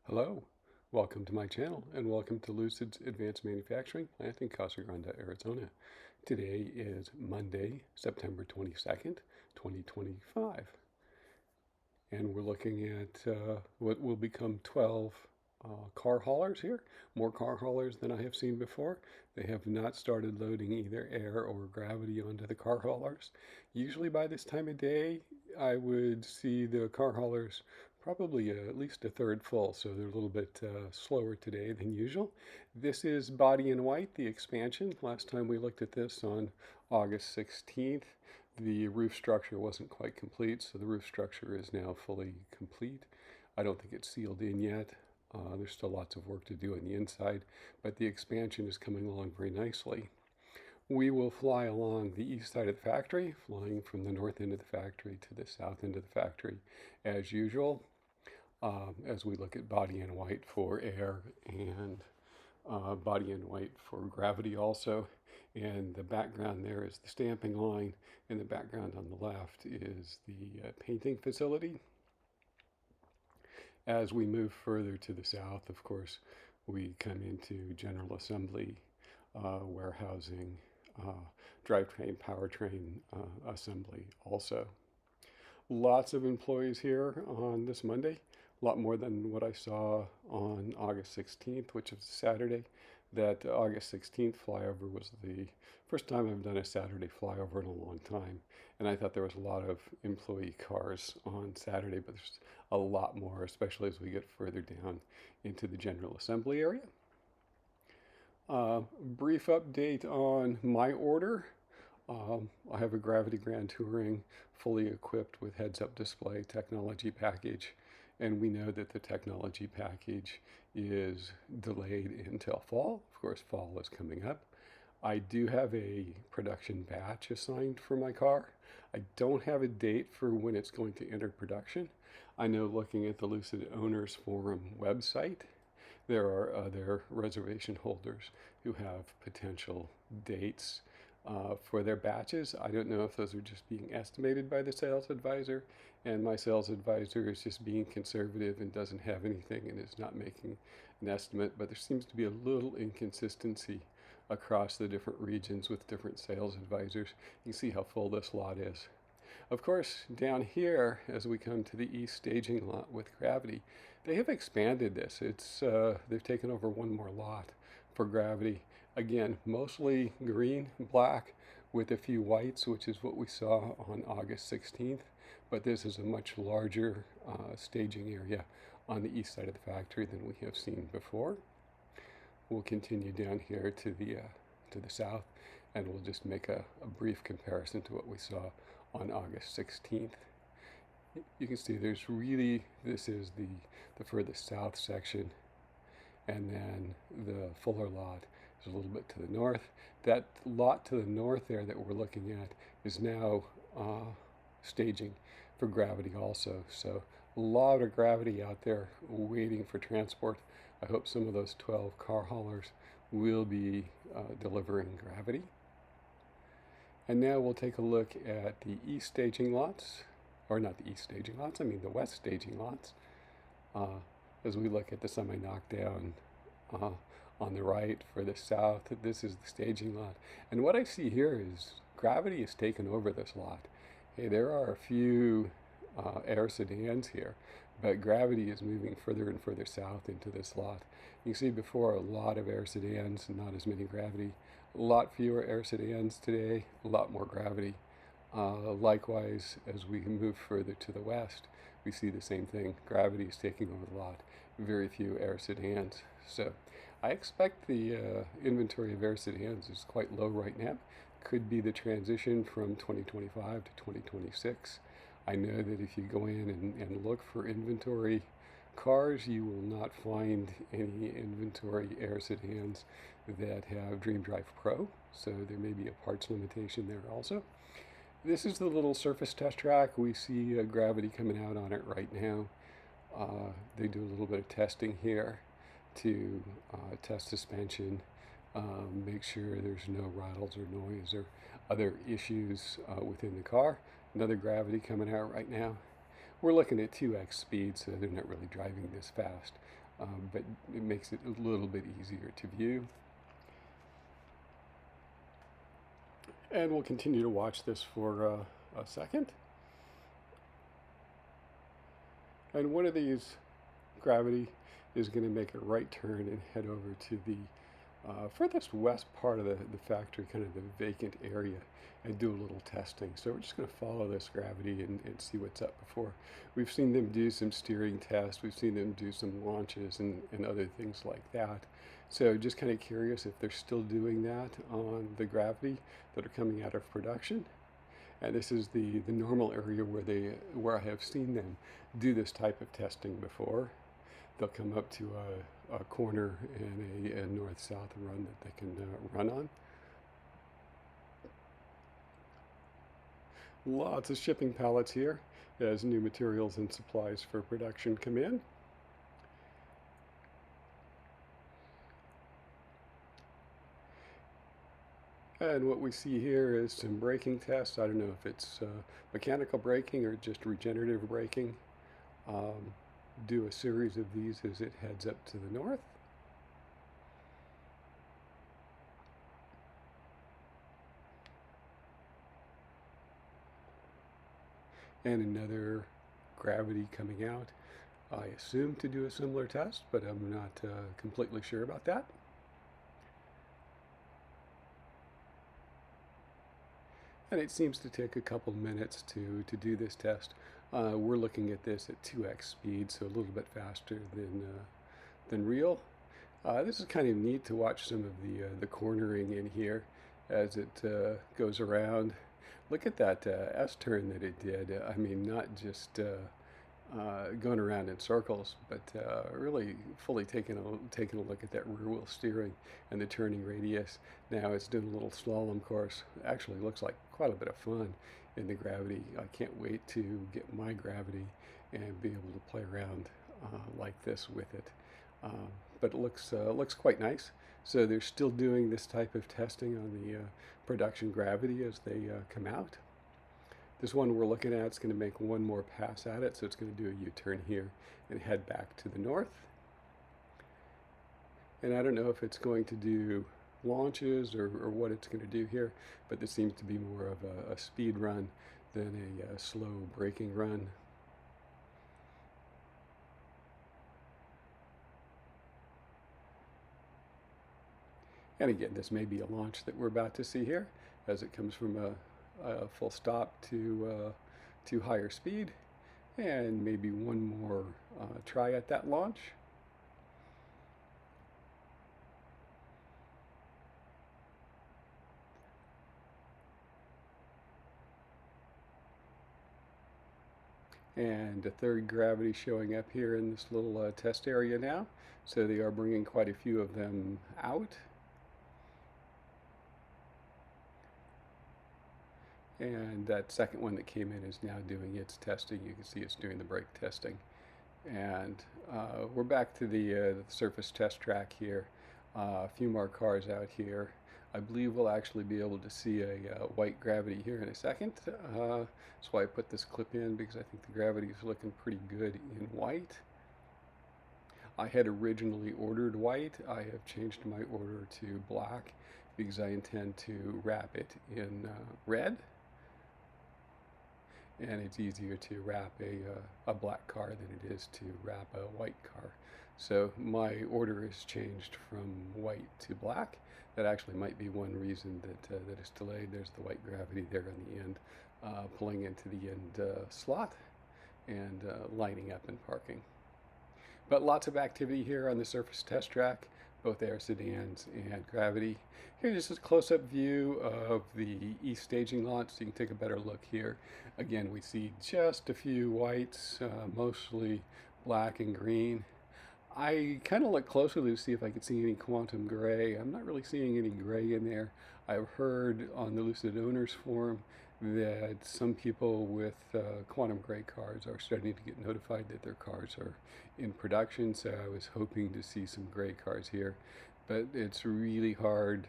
Hello, welcome to my channel and welcome to Lucid's Advanced Manufacturing plant in Casa Grande, Arizona. Today is Monday, September 22nd, 2025, and we're looking at what will become 12 car haulers here, more car haulers than I have seen before. They have not started loading either air or gravity onto the car haulers. Usually by this time of day, I would see the car haulers probably at least a third full, so they're a little bit slower today than usual. This is body in white, the expansion. Last time we looked at this on August 16th, the roof structure wasn't quite complete, so the roof structure is now fully complete. I don't think it's sealed in yet. There's still lots of work to do on the inside, but the expansion is coming along very nicely. We will fly along the east side of the factory, flying from the north end of the factory to the south end of the factory as usual, as we look at body in white for air and body in white for gravity also. And the background there is the stamping line, and the background on the left is the painting facility. As we move further to the south, of course, we come into general assembly, warehousing, drivetrain, powertrain assembly also. Lots of employees here on this Monday, a lot more than what I saw on August 16th, which is Saturday. That August 16th flyover was the first time I've done a Saturday flyover in a long time. And I thought there was a lot of employee cars on Saturday, but there's a lot more, especially as we get further down into the general assembly area. Brief update on my order. I have a Gravity Grand Touring fully equipped with heads-up display technology package, and we know that the technology package is delayed until fall. Of course, fall is coming up. I do have a production batch assigned for my car. I don't have a date for when it's going to enter production. I know, looking at the Lucid Owners Forum website, there are other reservation holders who have potential dates for their batches. I don't know if those are just being estimated by the sales advisor, and my sales advisor is just being conservative and doesn't have anything and is not making an estimate. But there seems to be a little inconsistency across the different regions with different sales advisors. You can see how full this lot is. Of course, down here, as we come to the east staging lot with Gravity, they have expanded this. They've taken over one more lot for Gravity. Again, mostly green, black, with a few whites, which is what we saw on August 16th. But this is a much larger staging area on the east side of the factory than we have seen before. We'll continue down here to the south, and we'll just make a brief comparison to what we saw on August 16th. You can see this is the furthest south section, and then the fuller lot is a little bit to the north. That lot to the north there that we're looking at is now staging for Gravity also. So a lot of Gravity out there waiting for transport. I hope some of those 12 car haulers will be delivering Gravity. And now we'll take a look at the east staging lots, or not the east staging lots, I mean the west staging lots, as we look at the semi-knockdown on the right. For the south, this is the staging lot. And what I see here is Gravity has taken over this lot. Hey, there are a few Air Sedans here, but Gravity is moving further and further south into this lot. You can see before, a lot of Air Sedans, not as many Gravity. A lot fewer Air Sedans today, a lot more Gravity. Likewise, as we move further to the west, we see the same thing. Gravity is taking over the lot, very few Air Sedans. So I expect the inventory of Air Sedans is quite low right now. Could be the transition from 2025 to 2026. I know that if you go in and look for inventory cars, you will not find any inventory Air Sedans that have Dream Drive Pro, so there may be a parts limitation there also. This is the little surface test track. We see Gravity coming out on it right now. They do a little bit of testing here to test suspension, make sure there's no rattles or noise or other issues within the car. Another Gravity coming out right now. We're looking at 2x speed, so they're not really driving this fast. but it makes it a little bit easier to view. And we'll continue to watch this for a second. And one of these, Gravity, is going to make a right turn and head over to the furthest west part of the factory, kind of the vacant area, and do a little testing. So we're just going to follow this Gravity and see what's up before. We've seen them do some steering tests. We've seen them do some launches and other things like that. So just kind of curious if they're still doing that on the Gravity that are coming out of production. And this is the normal area where I have seen them do this type of testing before. They'll come up to a corner and a north-south run that they can run on. Lots of shipping pallets here as new materials and supplies for production come in. And what we see here is some braking tests. I don't know if it's mechanical braking or just regenerative braking. Do a series of these as it heads up to the north. And another Gravity coming out. I assume to do a similar test, but I'm not completely sure about that. And it seems to take a couple minutes to do this test. We're looking at this at 2x speed, so a little bit faster than real. This is kind of neat to watch some of the cornering in here as it goes around. Look at that S-turn that it did. I mean, not just going around in circles, but really fully taking a look at that rear wheel steering and the turning radius. Now it's doing a little slalom course. Actually looks like quite a bit of fun in the Gravity. I can't wait to get my Gravity and be able to play around like this with it. But it looks quite nice. So they're still doing this type of testing on the production Gravity as they come out. This one we're looking at is going to make one more pass at it, so it's going to do a U-turn here and head back to the north. And I don't know if it's going to do launches or what it's going to do here, but this seems to be more of a speed run than a slow braking run. And again, this may be a launch that we're about to see here as it comes from a full stop to higher speed, and maybe one more try at that launch. And a third Gravity showing up here in this little test area now. So they are bringing quite a few of them out. And that second one that came in is now doing its testing. You can see it's doing the brake testing. And we're back to the surface test track here. A few more cars out here. I believe we'll actually be able to see a white Gravity here in a second. That's why I put this clip in, because I think the Gravity is looking pretty good in white. I had originally ordered white. I have changed my order to black because I intend to wrap it in red. And it's easier to wrap a black car than it is to wrap a white car. So my order has changed from white to black. That actually might be one reason that it's delayed. There's the white Gravity there on the end, pulling into the end slot and lining up and parking. But lots of activity here on the surface test track, both Air Sedans and Gravity. Here's just a close-up view of the east staging lot, so you can take a better look here. Again, we see just a few whites, mostly black and green. I kind of looked closely to see if I could see any quantum gray. I'm not really seeing any gray in there. I've heard on the Lucid Owners Forum that some people with quantum gray cars are starting to get notified that their cars are in production, so I was hoping to see some gray cars here. But it's really hard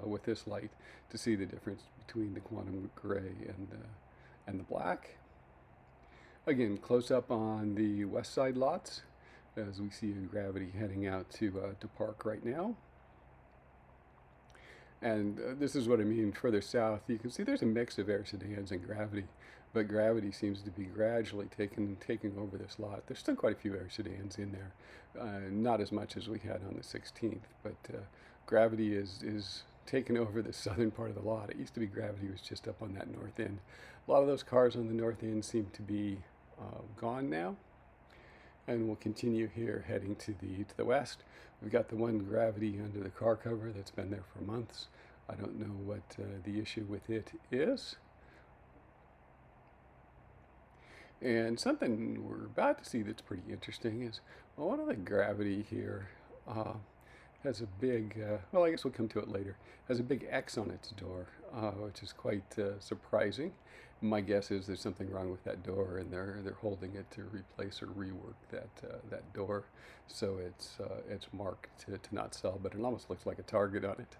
with this light to see the difference between the quantum gray and the black. Again, close up on the west side lots. as we see a Gravity heading out to park right now. And this is what I mean further south. You can see there's a mix of Air Sedans and Gravity, but Gravity seems to be gradually taking over this lot. There's still quite a few Air Sedans in there, not as much as we had on the 16th, but Gravity is taking over the southern part of the lot. It used to be Gravity was just up on that north end. A lot of those cars on the north end seem to be gone now. And we'll continue here heading to the west. We've got the one Gravity under the car cover that's been there for months. I don't know what the issue with it is. And something we're about to see that's pretty interesting is, well, one of the Gravity here has a big, well, I guess we'll come to it later, has a big X on its door, which is quite surprising. My guess is there's something wrong with that door, and they're holding it to replace or rework that door, so it's marked to not sell, but it almost looks like a target on it.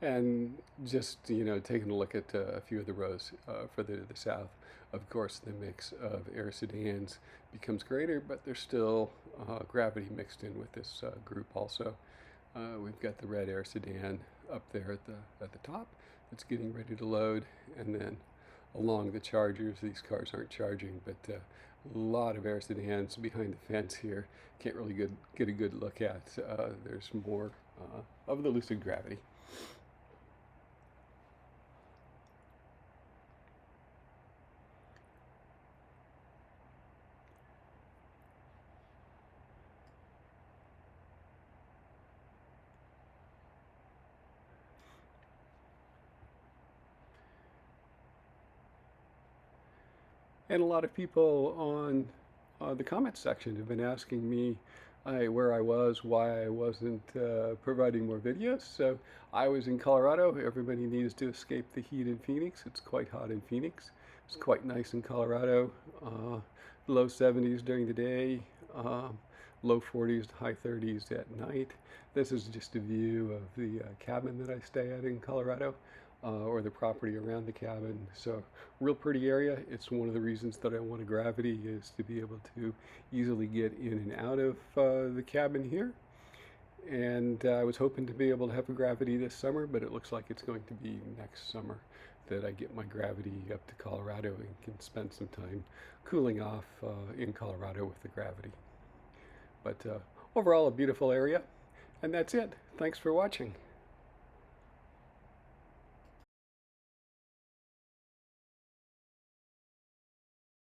And just taking a look at a few of the rows further to the south, of course the mix of Air Sedans becomes greater, but there's still Gravity mixed in with this group also. We've got the red Air Sedan up there at the top. It's getting ready to load, and then along the chargers, these cars aren't charging, but a lot of Air Sedans behind the fence here. Can't really get a good look at. There's more of the Lucid Gravity. And a lot of people on the comments section have been asking me where I was, why I wasn't providing more videos. So I was in Colorado. Everybody needs to escape the heat in Phoenix. It's quite hot in Phoenix. It's quite nice in Colorado. Low 70s during the day, low 40s to high 30s at night. This is just a view of the cabin that I stay at in Colorado. Or the property around the cabin. So real pretty area. It's one of the reasons that I want a Gravity, is to be able to easily get in and out of the cabin here. And I was hoping to be able to have a Gravity this summer, but it looks like it's going to be next summer that I get my Gravity up to Colorado and can spend some time cooling off in Colorado with the Gravity. But overall, a beautiful area. And that's it. Thanks for watching.